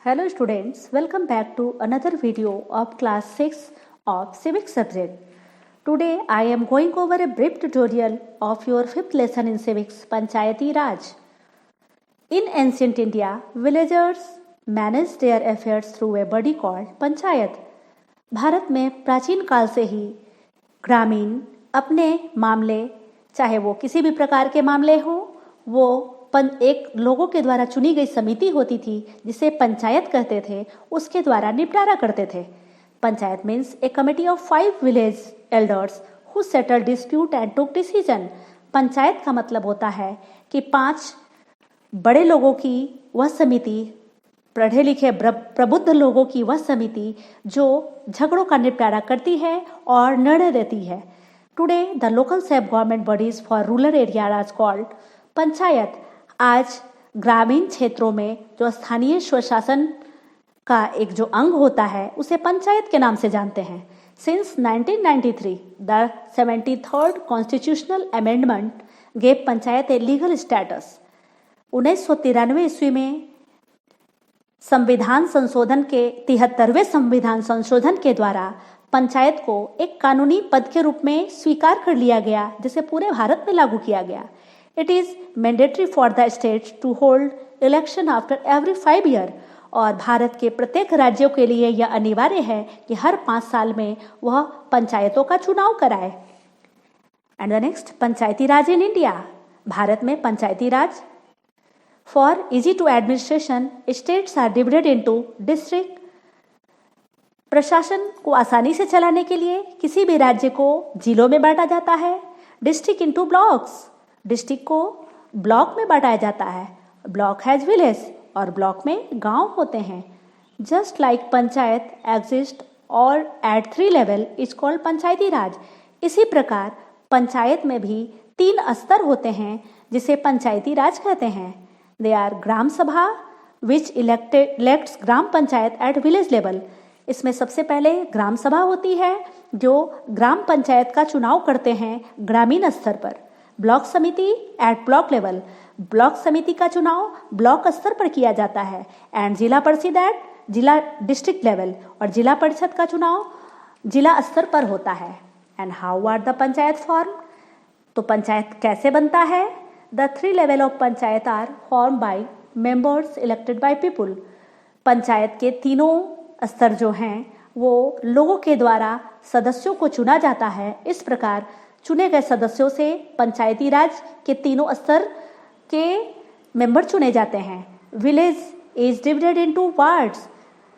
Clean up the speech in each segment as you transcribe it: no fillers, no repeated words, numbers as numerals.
Hello students, welcome back to another video of class 6 of civics subject. Today I am going over a brief tutorial of your 5th lesson in civics, Panchayati Raj. In ancient India, villagers managed their affairs through a body called Panchayat. Bharat में प्राचीन काल से ही ग्रामीण अपने मामले, चाहे वो किसी भी प्रकार के मामले हो, वो एक लोगों के द्वारा चुनी गई समिति होती थी जिसे पंचायत कहते थे, उसके द्वारा निपटारा करते थे. Panchayat means A committee of 5 village elders who settle dispute and took decision. Panchayat का मतलब होता है कि 5 बड़े लोगों की वह समिति, पढ़े लिखे प्रबुद्ध लोगों की वह समिति जो झगड़ों का निपटारा करती है और निर्णय देती है. Today the local self government bodies for rural area are called panchayat. आज ग्रामीण क्षेत्रों में जो स्थानीय स्वशासन का एक जो अंग होता है उसे पंचायत के नाम से जानते हैं. Since 1993 the 73rd constitutional amendment gave panchayat a legal status. 1993 ईस्वी में संविधान संशोधन के 73वें संविधान संशोधन के द्वारा पंचायत को एक कानूनी पद के रूप में स्वीकार कर लिया गया, जिसे पूरे भारत में लागू किया गया. It is mandatory for the states to hold election after every 5 years. और भारत के प्रत्येक राज्यों के लिए यह अनिवार्य है कि हर 5 साल में वह पंचायतों का चुनाव कराए. And the next, Panchayati Raj in India. Bharat में Panchayati Raj. For easy to administration states are divided into district. प्रशासन को आसानी से चलाने के लिए किसी भी राज्य को जिलों में बांटा जाता है. District into blocks. डिस्ट्रिक्ट को ब्लॉक में बांटा जाता है. ब्लॉक हैज विलेज और ब्लॉक में गांव होते हैं. जस्ट लाइक पंचायत एग्जिस्ट और एट 3 लेवल इज कॉल्ड पंचायती राज. इसी प्रकार पंचायत में भी 3 स्तर होते हैं जिसे पंचायती राज कहते हैं. दे are gram sabha which elects gram panchayat at village level. इसमें सबसे पहले ग्राम सभा होती है जो ग्राम पंचायत का चुनाव करते हैं ग्रामीण स्तर पर. ब्लॉक समिति एट ब्लॉक लेवल. ब्लॉक समिति का चुनाव ब्लॉक स्तर पर किया जाता है. एंड जिला परिषद एट जिला डिस्ट्रिक्ट लेवल. और जिला परिषद का चुनाव जिला स्तर पर होता है. And how are the panchayat form. तो पंचायत कैसे बनता है. The 3 level of panchayat are form by members elected by people. Panchayat के तीनों स्तर जो हैं वो लोगों के द्वारा सदस्यों को चुना जाता है. इस प्रकार चुने गए सदस्यों से पंचायती राज के तीनों स्तर के मेंबर चुने जाते हैं. Village is divided into wards.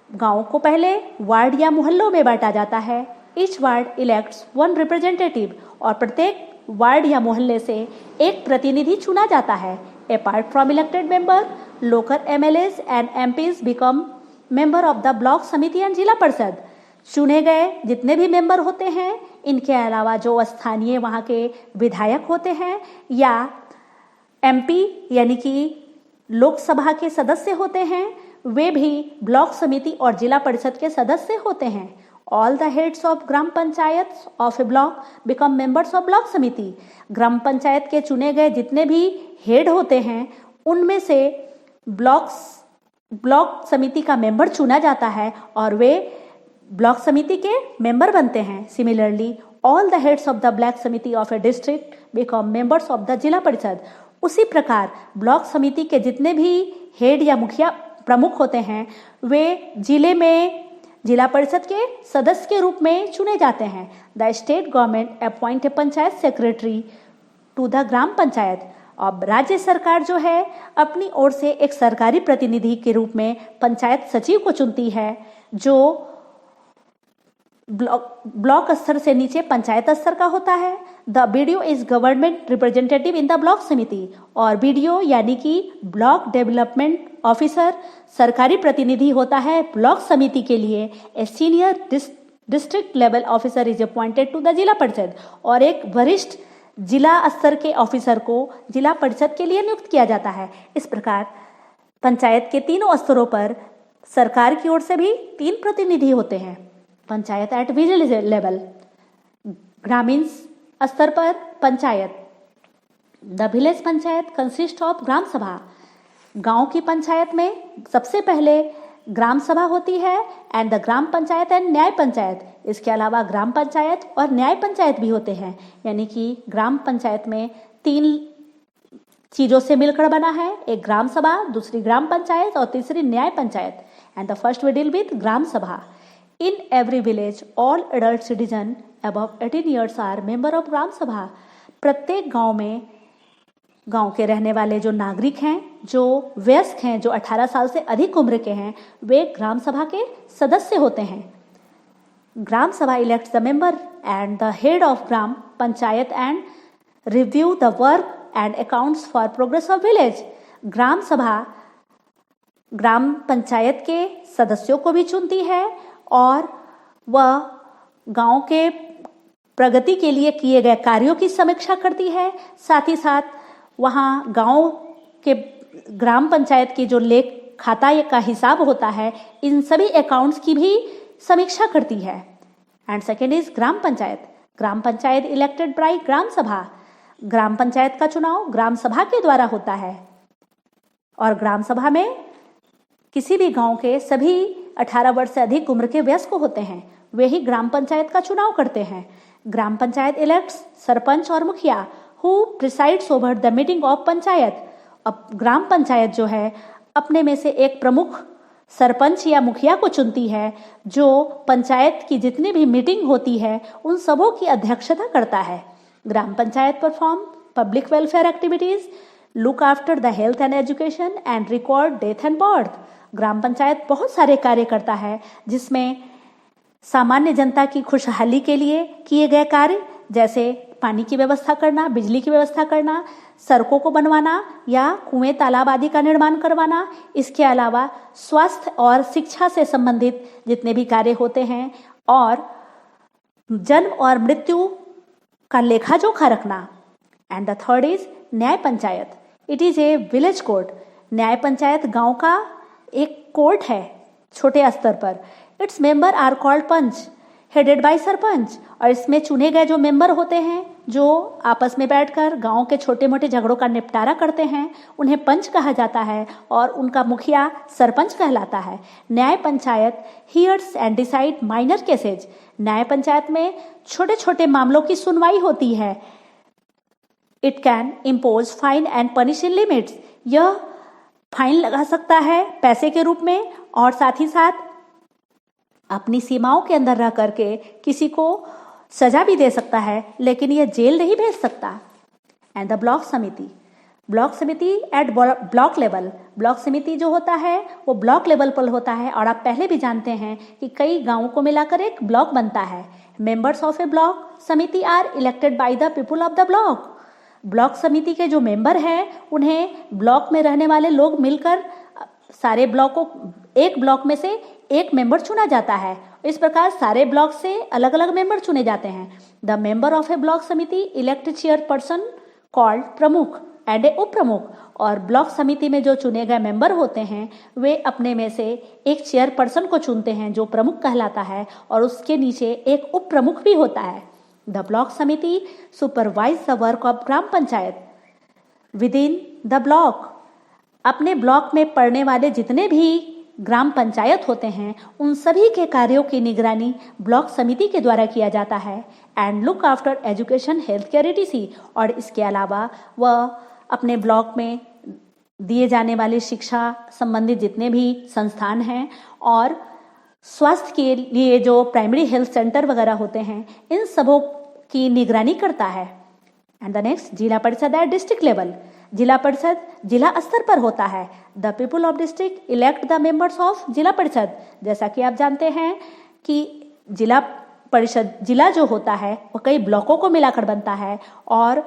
गांव को पहले वार्ड या मोहल्लों में बांटा जाता है. Each ward elects 1 representative. और प्रत्येक वार्ड या मोहल्ले से एक प्रतिनिधि चुना जाता है. Apart from elected member, local MLAs and MPs become member of the block samiti and जिला परिषद. चुने गए जितने भी मेंबर होते हैं, इनके अलावा जो स्थानीय वहाँ के विधायक होते हैं या एमपी यानी कि लोकसभा के सदस्य होते हैं, वे भी ब्लॉक समिति और जिला परिषद के सदस्य होते हैं. All the heads of gram panchayat of a block become members of block समिति. ग्राम पंचायत के चुने गए जितने भी हेड होते हैं उनमें से ब्लॉक समिति का मेंबर चुना जाता है और वे ब्लॉक समिति के मेंबर बनते हैं. Similarly all the heads of the block samiti of a district become members of the जिला परिषद. उसी प्रकार ब्लॉक समिति के जितने भी हेड या मुखिया प्रमुख होते हैं वे जिले में जिला परिषद के सदस्य के रूप में चुने जाते हैं. The state government appoint a panchayat secretary to the gram panchayat. अब राज्य सरकार जो है अपनी ओर से एक सरकारी प्रतिनिधि के रूप में पंचायत सचिव को चुनती है जो ब्लॉक स्तर से नीचे पंचायत स्तर का होता है. The BDO is government representative in the block समिति. और बीडीओ यानी कि ब्लॉक डेवलपमेंट ऑफिसर सरकारी प्रतिनिधि होता है ब्लॉक समिति के लिए. A senior district level officer is appointed to the जिला परिषद. और एक वरिष्ठ जिला स्तर के ऑफिसर को जिला परिषद के लिए नियुक्त किया जाता है. इस प्रकार पंचायत के तीनों स्तरों पर सरकार की ओर से भी 3 प्रतिनिधि होते हैं. Panchayat at village level. ग्रामीण स्तर पर panchayat. The village panchayat consist of gram sabha. गांव की पंचायत में सबसे पहले ग्राम सभा होती है and the gram panchayat and न्याय पंचायत। इसके अलावा ग्राम पंचायत और न्याय पंचायत भी होते हैं, यानी कि ग्राम पंचायत में 3 चीजों से मिलकर बना है, एक ग्राम सभा, दूसरी ग्राम पंचायत और तीसरी न्याय panchayat. And the first we deal with gram sabha. In every village all adult citizen above 18 years are member of gram sabha. प्रत्येक गांव में गांव के रहने वाले जो नागरिक हैं, जो वयस्क हैं, जो 18 साल से अधिक उम्र के हैं, वे ग्राम सभा के सदस्य होते हैं। Gram sabha elects the member and the head of gram panchayat and review the work and accounts for progress of village. ग्राम सभा ग्राम पंचायत के सदस्यों को भी चुनती है और वह गांव के प्रगति के लिए किए गए कार्यों की समीक्षा करती है। साथ ही साथ वहाँ गांव के ग्राम पंचायत की जो लेख खाता का हिसाब होता है, इन सभी अकाउंट्स की भी समीक्षा करती है। And second is gram panchayat. Gram panchayat elected by gram सभा। ग्राम पंचायत का चुनाव ग्राम सभा के द्वारा होता है और ग्राम सभा में किसी भी गांव के सभी 18 वर्ष से अधिक उम्र के वयस्क होते हैं, वे ही ग्राम पंचायत का चुनाव करते हैं। ग्राम पंचायत इलेक्ट्स सरपंच और मुखिया who presides over the meeting of panchayat. अब ग्राम पंचायत जो है अपने में से एक प्रमुख सरपंच या मुखिया को चुनती है, जो पंचायत की जितनी भी मीटिंग होती है उन सबों की अध्यक्षता करता है। Gram panchayat perform public welfare activities, look after the health and education and record death and birth. ग्राम पंचायत बहुत सारे कार्य करता है, जिसमें सामान्य जनता की खुशहाली के लिए किए गए कार्य, जैसे पानी की व्यवस्था करना, बिजली की व्यवस्था करना, सड़कों को बनवाना या कुएं तालाब आदि का निर्माण करवाना। इसके अलावा स्वास्थ्य और शिक्षा से संबंधित जितने भी कार्य होते हैं और जन्म और मृत्यु का लेखा जोखा रखना। एंड द थर्ड इज न्याय panchayat. It is a village court. न्याय पंचायत गांव का एक कोर्ट है छोटे स्तर पर। Its member are called panch headed by sarpanch. और इसमें चुने गए जो मेंबर होते हैं, जो आपस में बैठकर गांव के छोटे मोटे झगड़ों का निपटारा करते हैं, उन्हें पंच कहा जाता है और उनका मुखिया सरपंच कहलाता है। न्याय panchayat hears and decide minor cases. न्याय पंचायत में छोटे छोटे मामलों की सुनवाई होती है। It can impose fine and punish in limits. यह फाइन लगा सकता है पैसे के रूप में और साथ ही साथ अपनी सीमाओं के अंदर रह करके किसी को सजा भी दे सकता है, लेकिन यह जेल नहीं भेज सकता। एंड द ब्लॉक समिति। ब्लॉक समिति एट ब्लॉक लेवल। ब्लॉक समिति जो होता है वो ब्लॉक लेवल पर होता है और आप पहले भी जानते हैं कि कई गांवों को मिलाकर एक ब्लॉक बनता है। Members of a block samiti are elected by the people of the block. Block समिति के जो मेंबर हैं उन्हें ब्लॉक में रहने वाले लोग मिलकर सारे ब्लॉकों, एक ब्लॉक में से एक मेंबर चुना जाता है। इस प्रकार सारे ब्लॉक से अलग अलग मेंबर चुने जाते हैं। The member of a block समिति इलेक्ट चेयरपर्सन कॉल्ड प्रमुख एंड ए उप प्रमुख। और ब्लॉक समिति में जो चुने गए मेंबर होते हैं वे अपने में से एक चेयरपर्सन को चुनते हैं जो प्रमुख कहलाता है और उसके नीचे एक उप प्रमुख भी होता है। द ब्लॉक समिति supervise the work of gram panchayat with in the block. अपने ब्लॉक में पड़ने वाले जितने भी ग्राम पंचायत होते हैं उन सभी के कार्यों की निगरानी ब्लॉक समिति के द्वारा किया जाता है। And look after education, health care etc। और इसके अलावा वह अपने ब्लॉक में दिए जाने वाली शिक्षा संबंधित जितने भी संस्थान हैं और स्वास्थ्य के लिए जो प्राइमरी हेल्थ सेंटर वगैरह होते हैं, इन सबों की निगरानी करता है। एंड द नेक्स्ट जिला परिषद एट डिस्ट्रिक्ट लेवल। जिला परिषद जिला स्तर पर होता है। The people of district elect the members of जिला परिषद। जैसा कि आप जानते हैं कि जिला परिषद, जिला जो होता है वो कई ब्लॉकों को मिलाकर बनता है और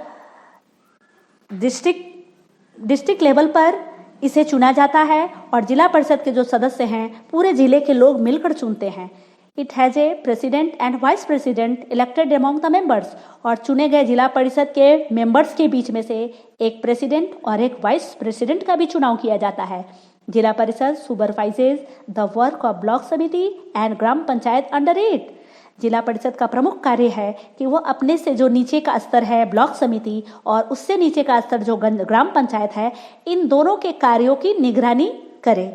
डिस्ट्रिक्ट लेवल पर इसे चुना जाता है और जिला परिषद के जो सदस्य हैं पूरे जिले के लोग मिलकर चुनते हैं। It has a president and vice president elected among the members. और चुने गए जिला परिषद के मेंबर्स के बीच में से एक प्रेसिडेंट और एक वाइस प्रेसिडेंट का भी चुनाव किया जाता है। Zila parishad supervises the work of block samiti and gram panchayat under it. जिला परिषद का प्रमुख कार्य है कि वो अपने से जो नीचे का स्तर है ब्लॉक समिति और उससे नीचे का स्तर जो ग्राम पंचायत है, इन दोनों के कार्यों की निगरानी करे।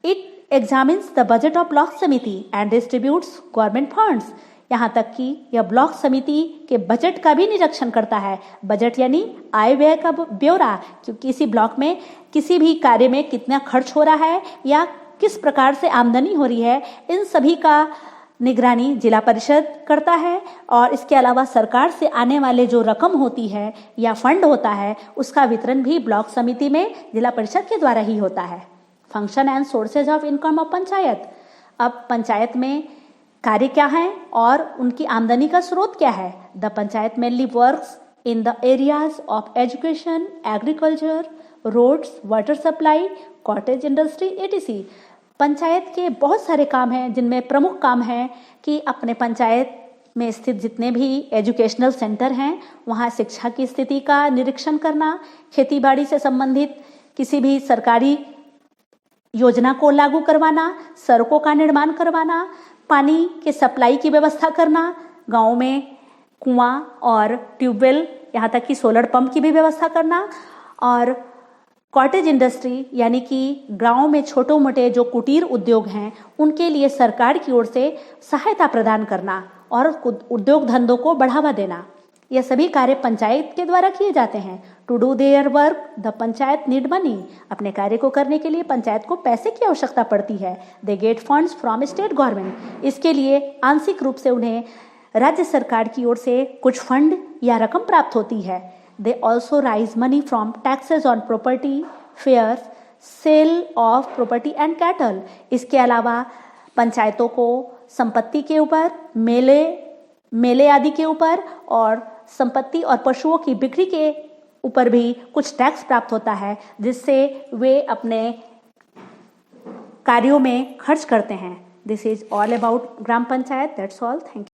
It examines the budget of block samiti and distributes government funds. यहाँ तक कि यह ब्लॉक समिति के बजट का भी निरीक्षण करता है। बजट यानी आय व्यय का ब्यौरा, क्योंकि किसी ब्लॉक में किसी भी कार्य में कितना खर्च हो रहा है या किस प्रकार से आमदनी हो रही है, इन सभी का निगरानी जिला परिषद करता है। और इसके अलावा सरकार से आने वाले जो रकम होती है या फंड होता है, उसका वितरण भी ब्लॉक समिति में जिला परिषद के द्वारा ही होता है। Function and sources of income of panchayat. अब पंचायत में कार्य क्या है और उनकी आमदनी का स्रोत क्या है। The panchayat mainly works in the areas of education, agriculture, roads, water supply, cottage industry etc। Panchayat के बहुत सारे काम हैं, जिनमें प्रमुख काम है कि अपने पंचायत में स्थित जितने भी एजुकेशनल सेंटर हैं वहाँ शिक्षा की स्थिति का निरीक्षण करना, खेतीबाड़ी से संबंधित किसी भी सरकारी योजना को लागू करवाना, सड़कों का निर्माण करवाना, पानी के सप्लाई की व्यवस्था करना, गाँव में कुआं और ट्यूबवेल यहाँ तक कि सोलर पंप की भी व्यवस्था करना, और कॉटेज इंडस्ट्री यानी कि गांव में छोटे मोटे जो कुटीर उद्योग हैं उनके लिए सरकार की ओर से सहायता प्रदान करना और उद्योग धंधों को बढ़ावा देना। यह सभी कार्य पंचायत के द्वारा किए जाते हैं। To do their work the panchayat need money. अपने कार्य को करने के लिए पंचायत को पैसे की आवश्यकता पड़ती है। They get funds from state government. इसके लिए आंशिक रूप से उन्हें राज्य सरकार की ओर से कुछ फंड या रकम प्राप्त होती है। They also raise money from taxes on property, fares, sale of property and cattle। इसके अलावा पंचायतों को संपत्ति के ऊपर, मेले आदि के ऊपर और संपत्ति और पशुओं की बिक्री के ऊपर भी कुछ टैक्स प्राप्त होता है, जिससे वे अपने कार्यों में खर्च करते हैं। This is all about gram panchayat. That's all. Thank you.